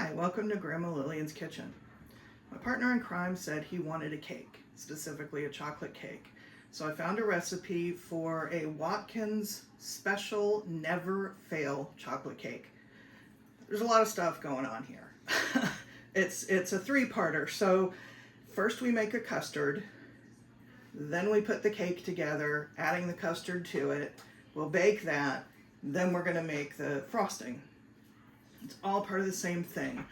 Hi, welcome to Grandma Lillian's Kitchen. My partner in crime said he wanted a cake, specifically a chocolate cake. So I found a recipe for a Watkins special never fail chocolate cake. There's a lot of stuff going on here. It's a three-parter. So first we make a custard, then we put the cake together, adding the custard to it. We'll bake that, then we're gonna make the frosting. It's all part of the same thing.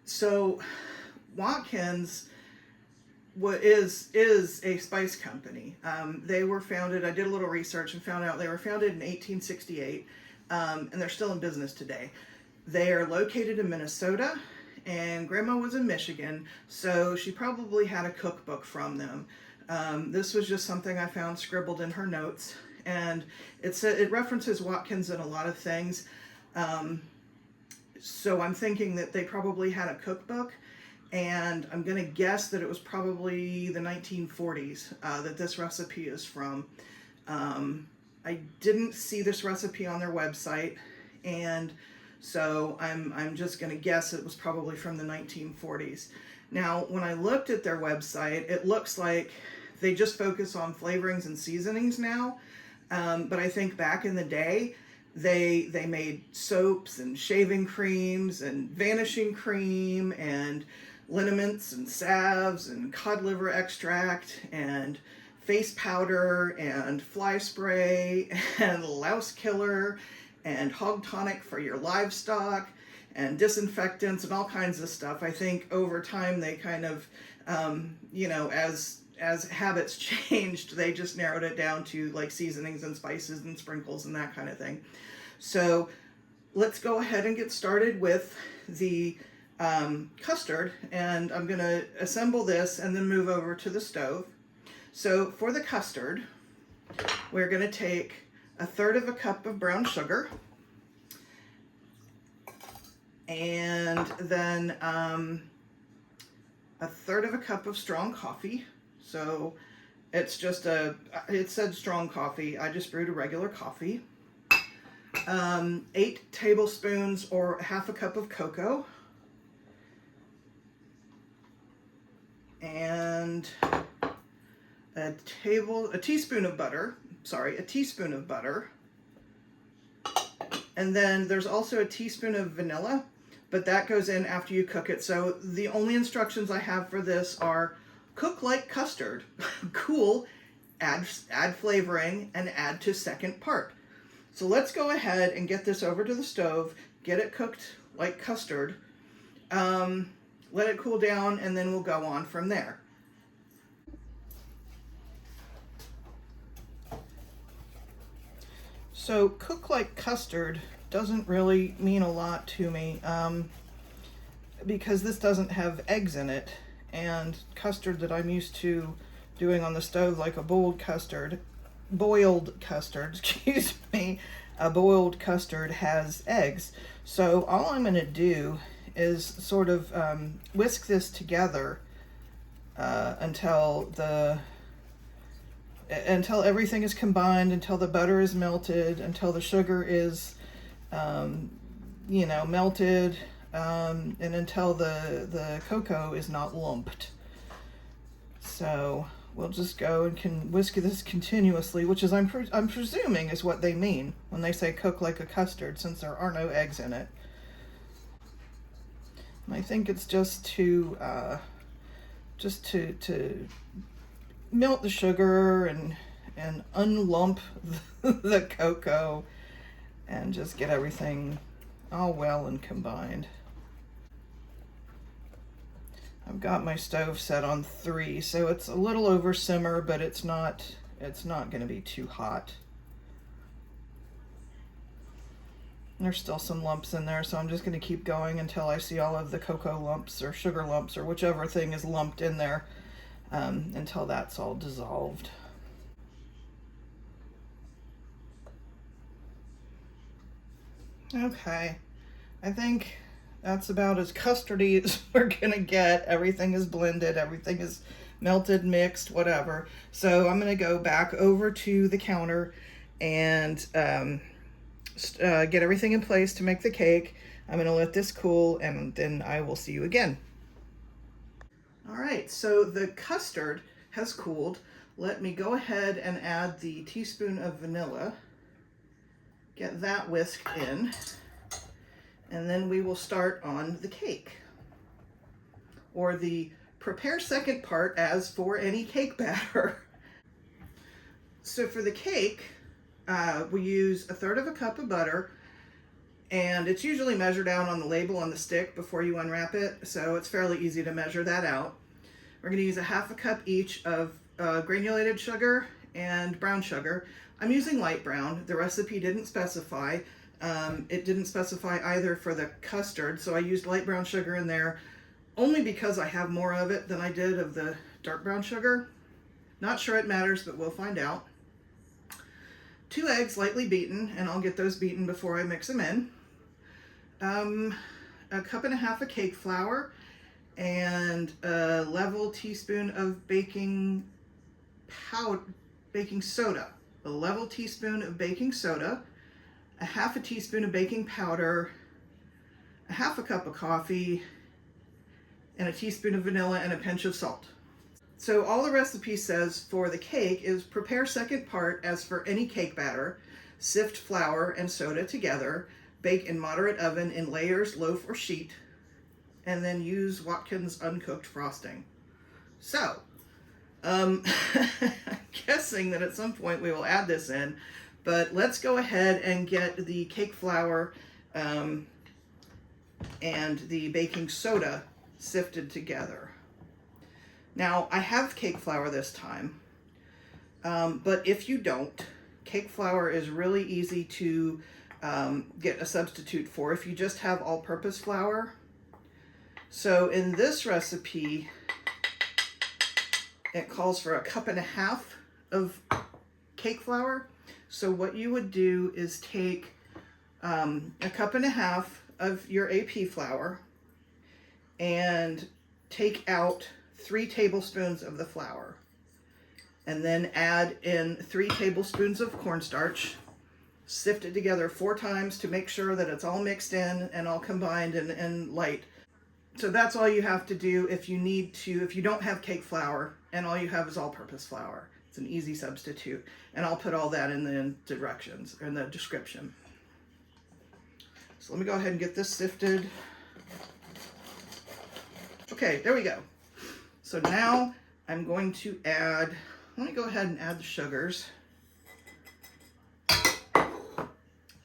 So Watkins is a spice company. They were founded, I did a little research and found out they were founded in 1868, and they're still in business today. They are located in Minnesota, and Grandma was in Michigan, so she probably had a cookbook from them. This was just something I found scribbled in her notes, and it references Watkins in a lot of things. So I'm thinking that they probably had a cookbook, and I'm going to guess that it was probably the 1940s that this recipe is from. I didn't see this recipe on their website, and so I'm just going to guess it was probably from the 1940s. Now, when I looked at their website, it looks like they just focus on flavorings and seasonings now, but I think back in the day, they made soaps and shaving creams and vanishing cream and liniments and salves and cod liver extract and face powder and fly spray and louse killer and hog tonic for your livestock and disinfectants and all kinds of stuff. I think over time they kind of, as habits changed, they just narrowed it down to like seasonings and spices and sprinkles and that kind of thing. So let's go ahead and get started with the custard, and I'm going to assemble this and then move over to the stove. So for the custard, we're going to take 1/3 cup of brown sugar, and then 1/3 cup of strong coffee. So it's just it said strong coffee, I just brewed a regular coffee. 8 tablespoons or 1/2 cup of cocoa, and a teaspoon of butter, and then there's also a teaspoon of vanilla, but that goes in after you cook it. So the only instructions I have for this are cook like custard, cool, add flavoring, and add to second part. So let's go ahead and get this over to the stove, get it cooked like custard, let it cool down, and then we'll go on from there. So cook like custard doesn't really mean a lot to me because this doesn't have eggs in it, and custard that I'm used to doing on the stove, like a boiled custard, excuse me, a boiled custard has eggs. So all I'm going to do is sort of whisk this together until everything is combined, until the butter is melted, until the sugar is melted, and until the cocoa is not lumped. So we'll just go and can whisk this continuously, which is I'm presuming is what they mean when they say cook like a custard, since there are no eggs in it. And I think it's just to melt the sugar and unlump the cocoa and just get everything all well and combined. I've got my stove set on 3, so it's a little over simmer, but it's not going to be too hot. There's still some lumps in there, so I'm just going to keep going until I see all of the cocoa lumps or sugar lumps or whichever thing is lumped in there, until that's all dissolved. Okay, I think that's about as custardy as we're gonna get. Everything is blended, everything is melted, mixed, whatever. So I'm gonna go back over to the counter and get everything in place to make the cake. I'm gonna let this cool and then I will see you again. All right, so the custard has cooled. Let me go ahead and add the teaspoon of vanilla. Get that whisked in. And then we will start on the cake, or the prepare second part as for any cake batter. So for the cake, we use 1/3 cup of butter, and it's usually measured out on the label on the stick before you unwrap it, so it's fairly easy to measure that out. We're going to use 1/2 cup each of granulated sugar and brown sugar. I'm using light brown. The recipe didn't specify. It didn't specify either for the custard, so I used light brown sugar in there only because I have more of it than I did of the dark brown sugar. Not sure it matters, but we'll find out. 2 eggs lightly beaten, and I'll get those beaten before I mix them in. 1.5 cups of cake flour, and a level teaspoon of baking soda. A level teaspoon of baking soda, 1/2 teaspoon of baking powder, 1/2 cup of coffee, and a teaspoon of vanilla and a pinch of salt. So all the recipe says for the cake is prepare second part as for any cake batter, sift flour and soda together, bake in moderate oven in layers, loaf or sheet, and then use Watkins uncooked frosting. So, I'm guessing that at some point we will add this in, but let's go ahead and get the cake flour and the baking soda sifted together. Now, I have cake flour this time, but if you don't, cake flour is really easy to get a substitute for if you just have all-purpose flour. So in this recipe, it calls for 1.5 cups of cake flour. So what you would do is take 1.5 cups of your AP flour and take out 3 tablespoons of the flour, and then add in 3 tablespoons of cornstarch. Sift it together 4 times to make sure that it's all mixed in and all combined and light. So that's all you have to do if you don't have cake flour and all you have is all-purpose flour. It's an easy substitute, and I'll put all that in the directions or in the description. So let me go ahead and get this sifted. Okay, there we go. So now I'm going to let me go ahead and add the sugars.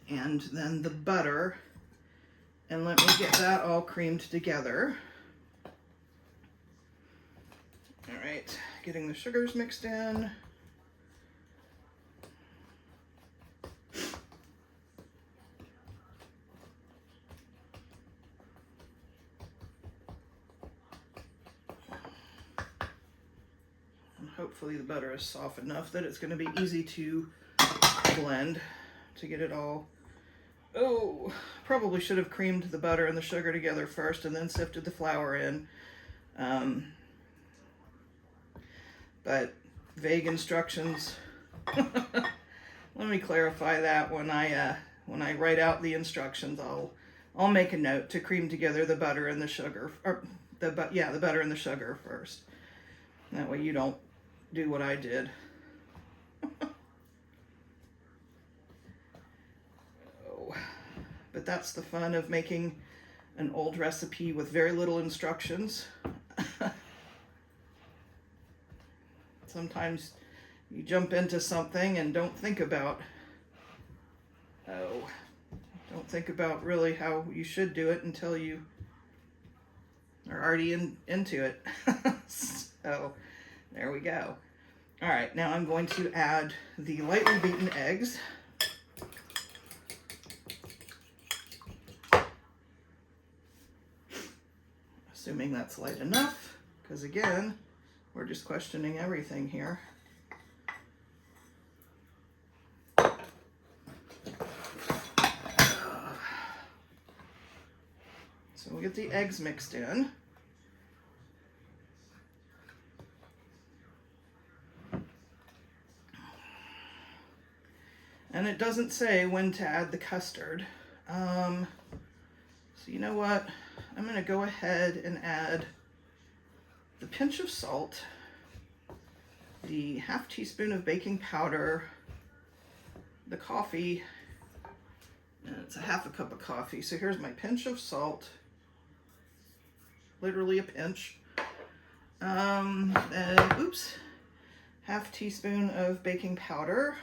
And then the butter. And let me get that all creamed together. All right, getting the sugars mixed in. Hopefully the butter is soft enough that it's going to be easy to blend to get it all. Oh, probably should have creamed the butter and the sugar together first and then sifted the flour in. But vague instructions. Let me clarify that when I write out the instructions. I'll make a note to cream together the butter and the sugar, or the butter and the sugar first. That way you don't do what I did. Oh, but that's the fun of making an old recipe with very little instructions. Sometimes you jump into something and don't think about really how you should do it until you are already into it. So there we go. All right, now I'm going to add the lightly beaten eggs. Assuming that's light enough, because again, we're just questioning everything here. So we'll get the eggs mixed in. And it doesn't say when to add the custard. So you know what? I'm going to go ahead and add the pinch of salt, the ½ teaspoon of baking powder, the coffee, and it's a ½ cup of coffee. So here's my pinch of salt, literally a pinch. And oops, ½ teaspoon of baking powder.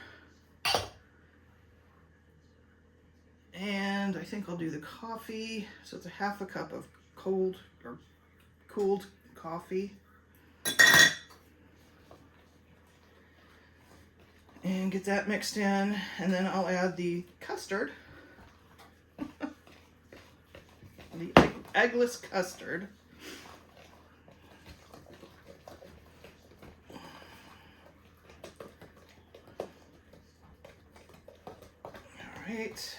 And I think I'll do the coffee. So it's a ½ cup of cold or cooled coffee. And get that mixed in, and then I'll add the custard, the eggless custard. All right.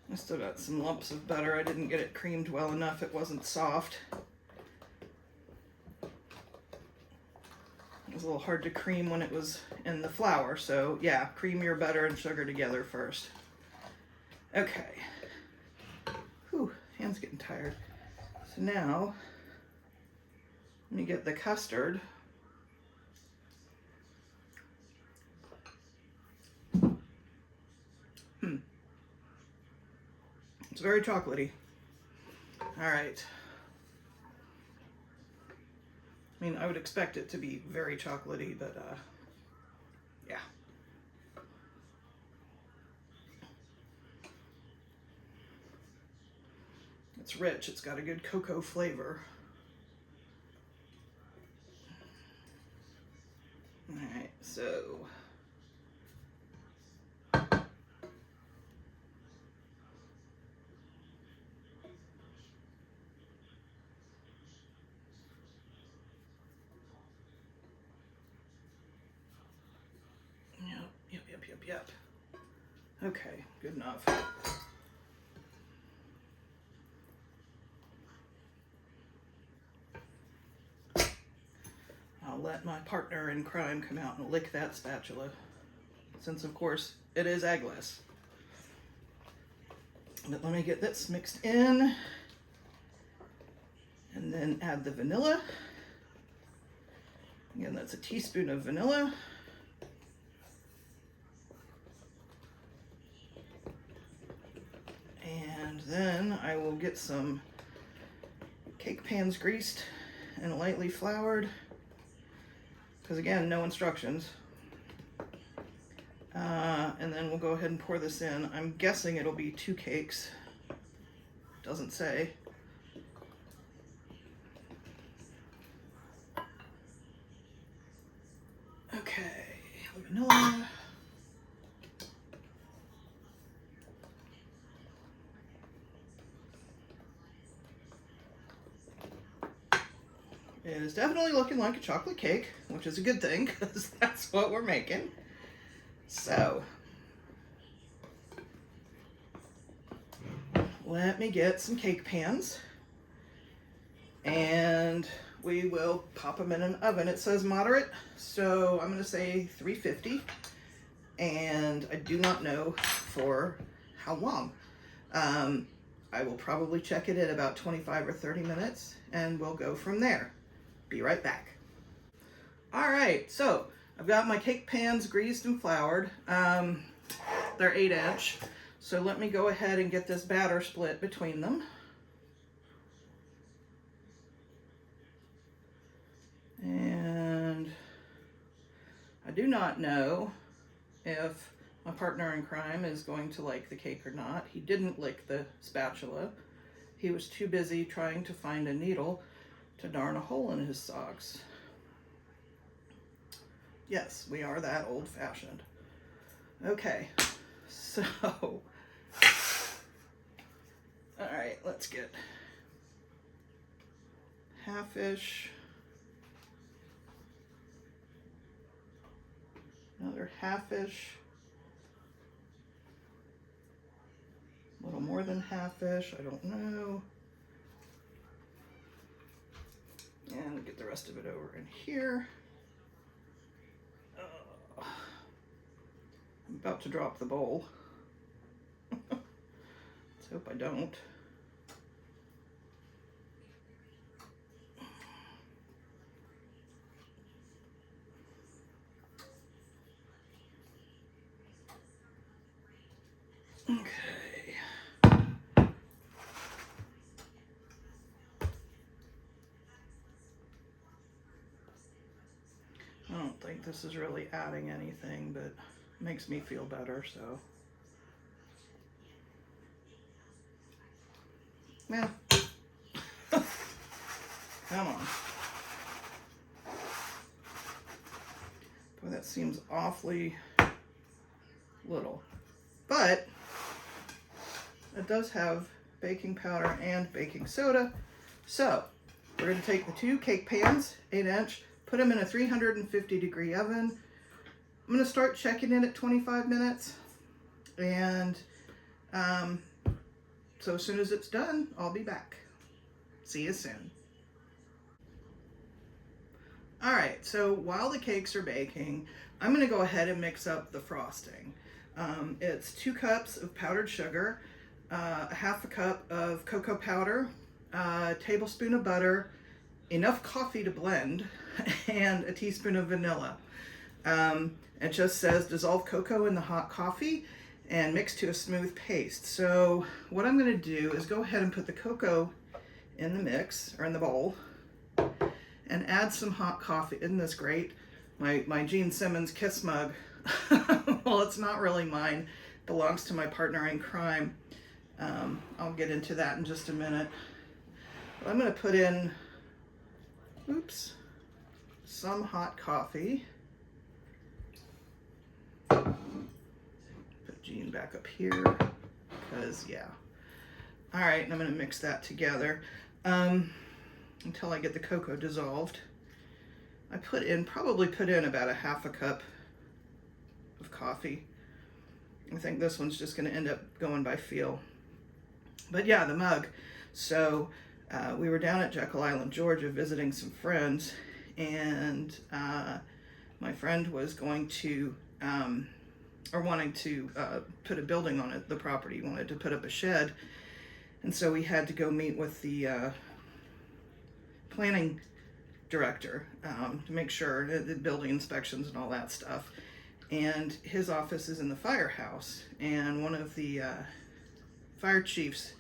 I still got some lumps of butter. I didn't get it creamed well enough. It wasn't soft. It was a little hard to cream when it was in the flour. So yeah, cream your butter and sugar together first. Okay. Whew, hand's getting tired. So now, let me get the custard. It's very chocolatey. All right. I mean, I would expect it to be very chocolatey, but yeah. It's rich. It's got a good cocoa flavor. All right, so yep. Okay, good enough. I'll let my partner in crime come out and lick that spatula, since of course it is eggless. But let me get this mixed in, and then add the vanilla. Again, that's a teaspoon of vanilla. And then I will get some cake pans greased and lightly floured, because again, no instructions. And then we'll go ahead and pour this in. I'm guessing it'll be 2 cakes. Doesn't say. Okay, vanilla. It is definitely looking like a chocolate cake, which is a good thing because that's what we're making. So, let me get some cake pans and we will pop them in an oven. It says moderate, so I'm going to say 350, and I do not know for how long. I will probably check it at about 25 or 30 minutes and we'll go from there. Be right back. All right, so I've got my cake pans greased and floured. They're 8-inch. So let me go ahead and get this batter split between them. And I do not know if my partner in crime is going to like the cake or not. He didn't lick the spatula. He was too busy trying to find a needle to darn a hole in his socks. Yes, we are that old-fashioned. Okay, so, all right, let's get half-ish, another half-ish, a little more than half-ish, I don't know. And get the rest of it over in here. I'm about to drop the bowl. Let's hope I don't. Okay. I don't think this is really adding anything, but it makes me feel better, so. Yeah. Come on. Boy, that seems awfully little. But it does have baking powder and baking soda. So we're going to take the 2 cake pans, 8-inch, put them in a 350-degree oven. I'm going to start checking in at 25 minutes. And so as soon as it's done, I'll be back. See you soon. All right, so while the cakes are baking, I'm going to go ahead and mix up the frosting. It's 2 cups of powdered sugar, a half a cup of cocoa powder, a tablespoon of butter, enough coffee to blend, and a teaspoon of vanilla. It just says dissolve cocoa in the hot coffee and mix to a smooth paste. So what I'm going to do is go ahead and put the cocoa in the mix, or in the bowl, and add some hot coffee. Isn't this great? My Gene Simmons Kiss mug. Well, it's not really mine. It belongs to my partner in crime. I'll get into that in just a minute. But I'm going to put in, some hot coffee. Put Gene back up here, because, yeah. All right, and I'm going to mix that together until I get the cocoa dissolved. I probably put in about a half a cup of coffee. I think this one's just going to end up going by feel. But yeah, the mug. So we were down at Jekyll Island, Georgia, visiting some friends, and my friend was going to, or wanting to put a building on it, the property. He wanted to put up a shed. And so we had to go meet with the planning director to make sure the building inspections and all that stuff. And his office is in the firehouse, and one of the fire chiefs,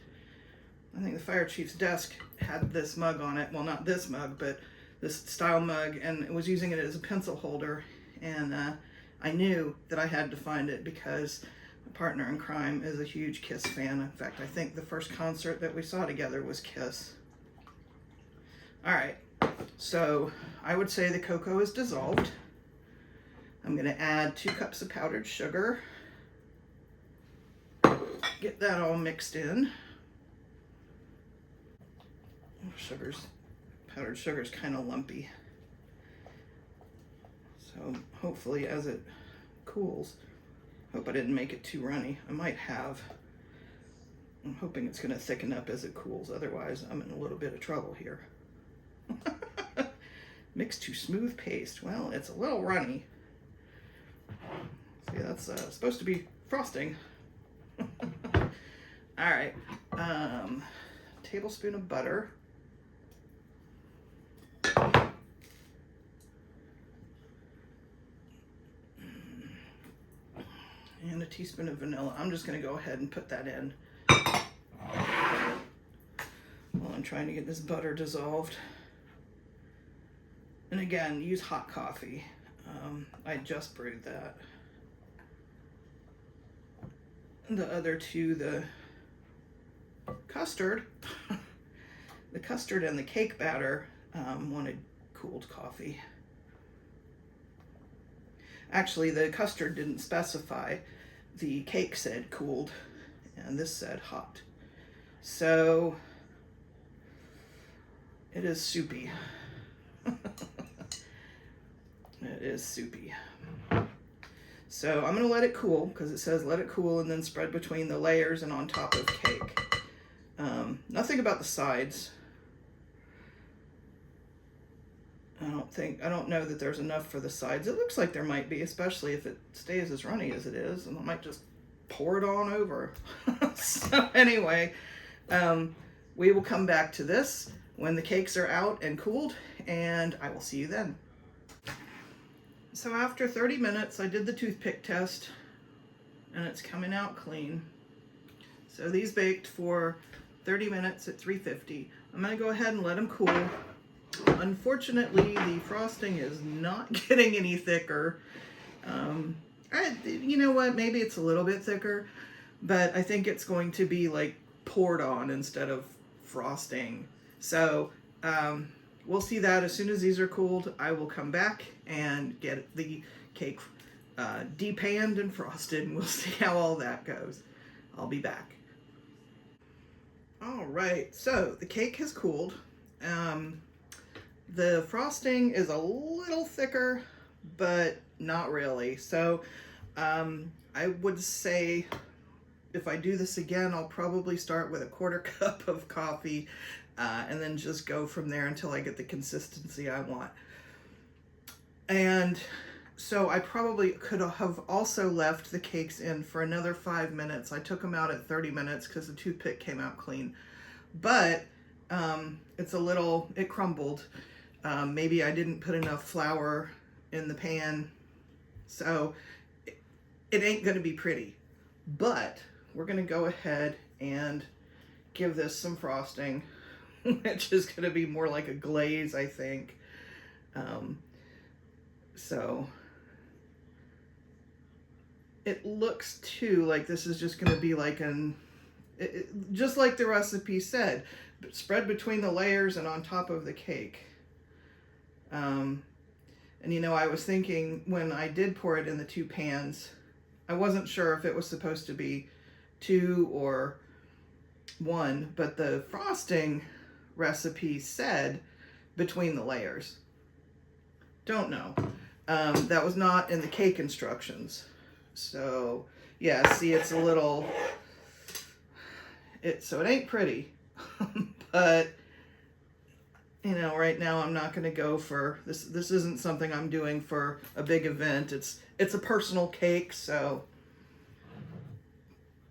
I think the fire chief's desk had this mug on it. Well, not this mug, but this style mug, and it was using it as a pencil holder. And I knew that I had to find it because my partner in crime is a huge Kiss fan. In fact, I think the first concert that we saw together was Kiss. All right, so I would say the cocoa is dissolved. I'm going to add 2 cups of powdered sugar. Get that all mixed in. Powdered sugar is kind of lumpy. So hopefully as it cools, hope I didn't make it too runny. I might have. I'm hoping it's going to thicken up as it cools. Otherwise, I'm in a little bit of trouble here. Mix to smooth paste. Well, it's a little runny. See, that's supposed to be frosting. All right. Tablespoon of butter. And a teaspoon of vanilla. I'm just going to go ahead and put that in while I'm trying to get this butter dissolved. And again, use hot coffee. I just brewed that. The other 2, the custard, the custard and the cake batter wanted cooled coffee. Actually, the custard didn't specify. The cake said cooled, and this said hot. So it is soupy. It is soupy. So I'm going to let it cool, because it says let it cool and then spread between the layers and on top of cake. Nothing about the sides. I don't know that there's enough for the sides. It looks like there might be, especially if it stays as runny as it is, and I might just pour it on over. So anyway, we will come back to this when the cakes are out and cooled, and I will see you then. So after 30 minutes, I did the toothpick test, and it's coming out clean. So these baked for 30 minutes at 350. I'm gonna go ahead and let them cool. Unfortunately, the frosting is not getting any thicker. You know what, maybe it's a little bit thicker, but I think it's going to be like poured on instead of frosting. So we'll see that as soon as these are cooled. I will come back and get the cake depanned and frosted, and we'll see how all that goes. I'll be back. All right, so the cake has cooled. The frosting is a little thicker, but not really. So I would say if I do this again, I'll probably start with a 1/4 cup of coffee and then just go from there until I get the consistency I want. And so I probably could have also left the cakes in for another 5 minutes. I took them out at 30 minutes because the toothpick came out clean. But it crumbled. Maybe I didn't put enough flour in the pan. So it ain't gonna be pretty. But we're gonna go ahead and give this some frosting, which is gonna be more like a glaze, I think. So it looks too like this is just going to be like just like the recipe said, spread between the layers and on top of the cake. And you know, I was thinking when I did pour it in the 2 pans, I wasn't sure if it was supposed to be 2 or 1, but the frosting recipe said between the layers. Don't know. That was not in the cake instructions. So yeah, see, it's a little, so it ain't pretty, but you know, right now I'm not going to go for this. This isn't something I'm doing for a big event. It's a personal cake, so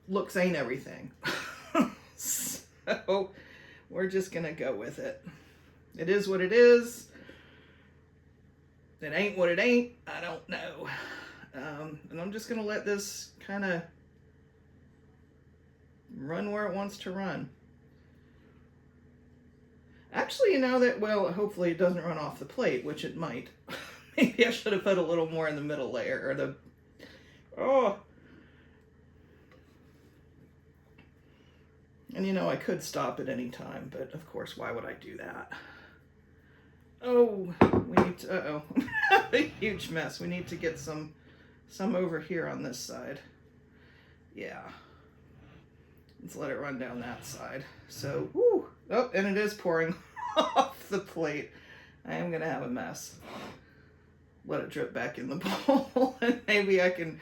looks ain't everything. So we're just going to go with it. It is what it is. It ain't what it ain't. I don't know. And I'm just going to let this kind of run where it wants to run. Actually, you know that, well, hopefully it doesn't run off the plate, which it might. Maybe I should have put a little more in the middle layer, or oh. And you know, I could stop at any time, but of course, why would I do that? Oh, we need to, uh-oh, a huge mess. We need to get some over here on this side. Yeah. Let's let it run down that side. So, whoo, oh, and it is pouring off the plate. I am gonna have a mess. Let it drip back in the bowl, and maybe I can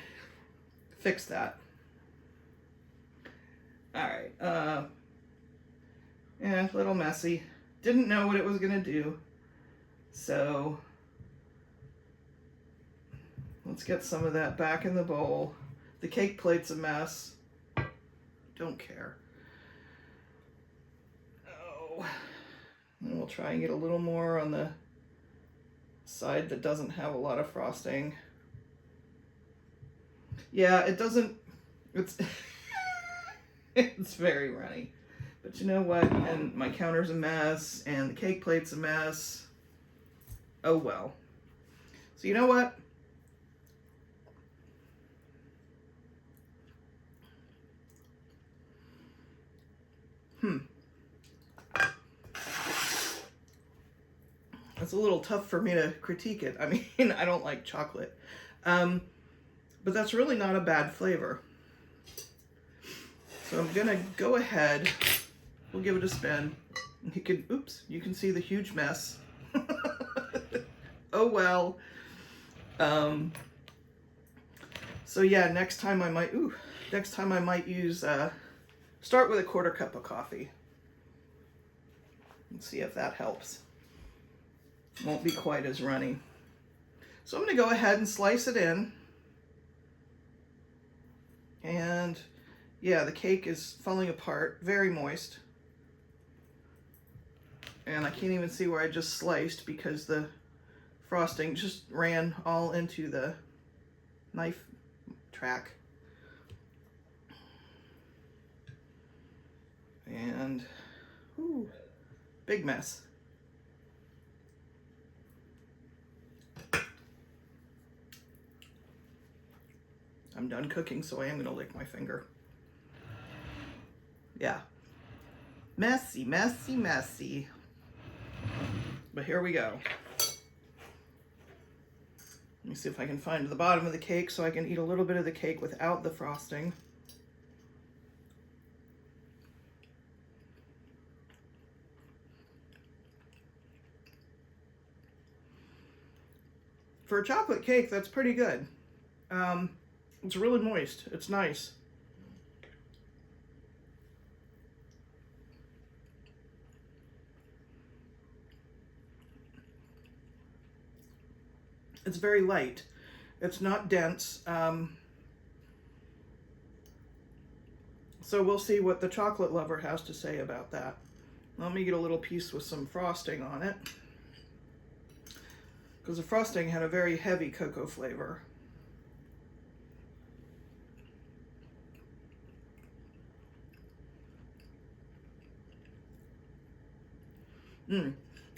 fix that. All right, yeah, a little messy. Didn't know what it was gonna do. So let's get some of that back in the bowl. The cake plate's a mess. Don't care. Oh, and we'll try and get a little more on the side that doesn't have a lot of frosting. Yeah, it doesn't, it's it's very runny. But you know what? And my counter's a mess, and the cake plate's a mess. Oh well. So you know what? It's a little tough for me to critique it. I mean, I don't like chocolate. But that's really not a bad flavor. So I'm gonna go ahead, we'll give it a spin. You can, oops, you can see the huge mess. Oh well. So yeah, next time I might use, start with a 1/4 cup of coffee. Let's see if that helps. Won't be quite as runny. So I'm gonna go ahead and slice it in. And yeah, the cake is falling apart, very moist. And I can't even see where I just sliced because the frosting just ran all into the knife track. And, ooh, big mess. I'm done cooking, so I am gonna lick my finger. Yeah. Messy, messy, messy. But here we go. Let me see if I can find the bottom of the cake so I can eat a little bit of the cake without the frosting. For a chocolate cake, that's pretty good. It's really moist. It's nice. It's very light. It's not dense. So we'll see what the chocolate lover has to say about that. Let me get a little piece with some frosting on it, because the frosting had a very heavy cocoa flavor.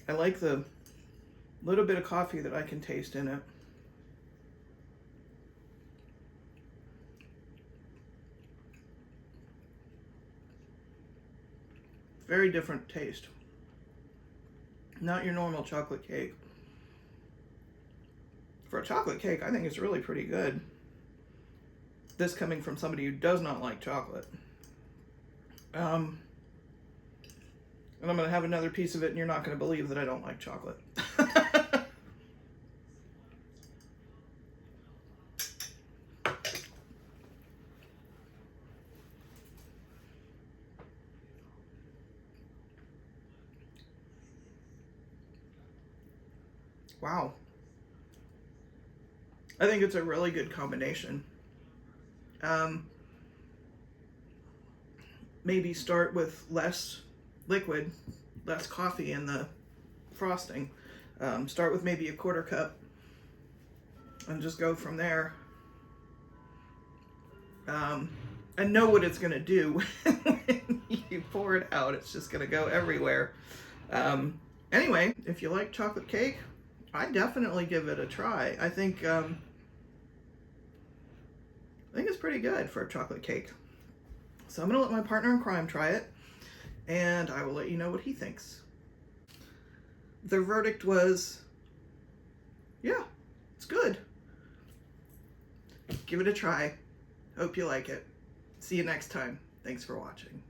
I like the little bit of coffee that I can taste in it. Very different taste. Not your normal chocolate cake. For a chocolate cake, I think it's really pretty good. This coming from somebody who does not like chocolate. And I'm going to have another piece of it, and you're not going to believe that I don't like chocolate. Wow. I think it's a really good combination. Maybe start with less liquid, less coffee in the frosting. Start with maybe a 1/4 cup and just go from there. And know what it's gonna do when you pour it out. It's just gonna go everywhere. Anyway, if you like chocolate cake, I definitely give it a try. I think it's pretty good for a chocolate cake. So I'm gonna let my partner in crime try it, and I will let you know what he thinks. The verdict was, yeah, it's good. Give it a try. Hope you like it. See you next time. Thanks for watching.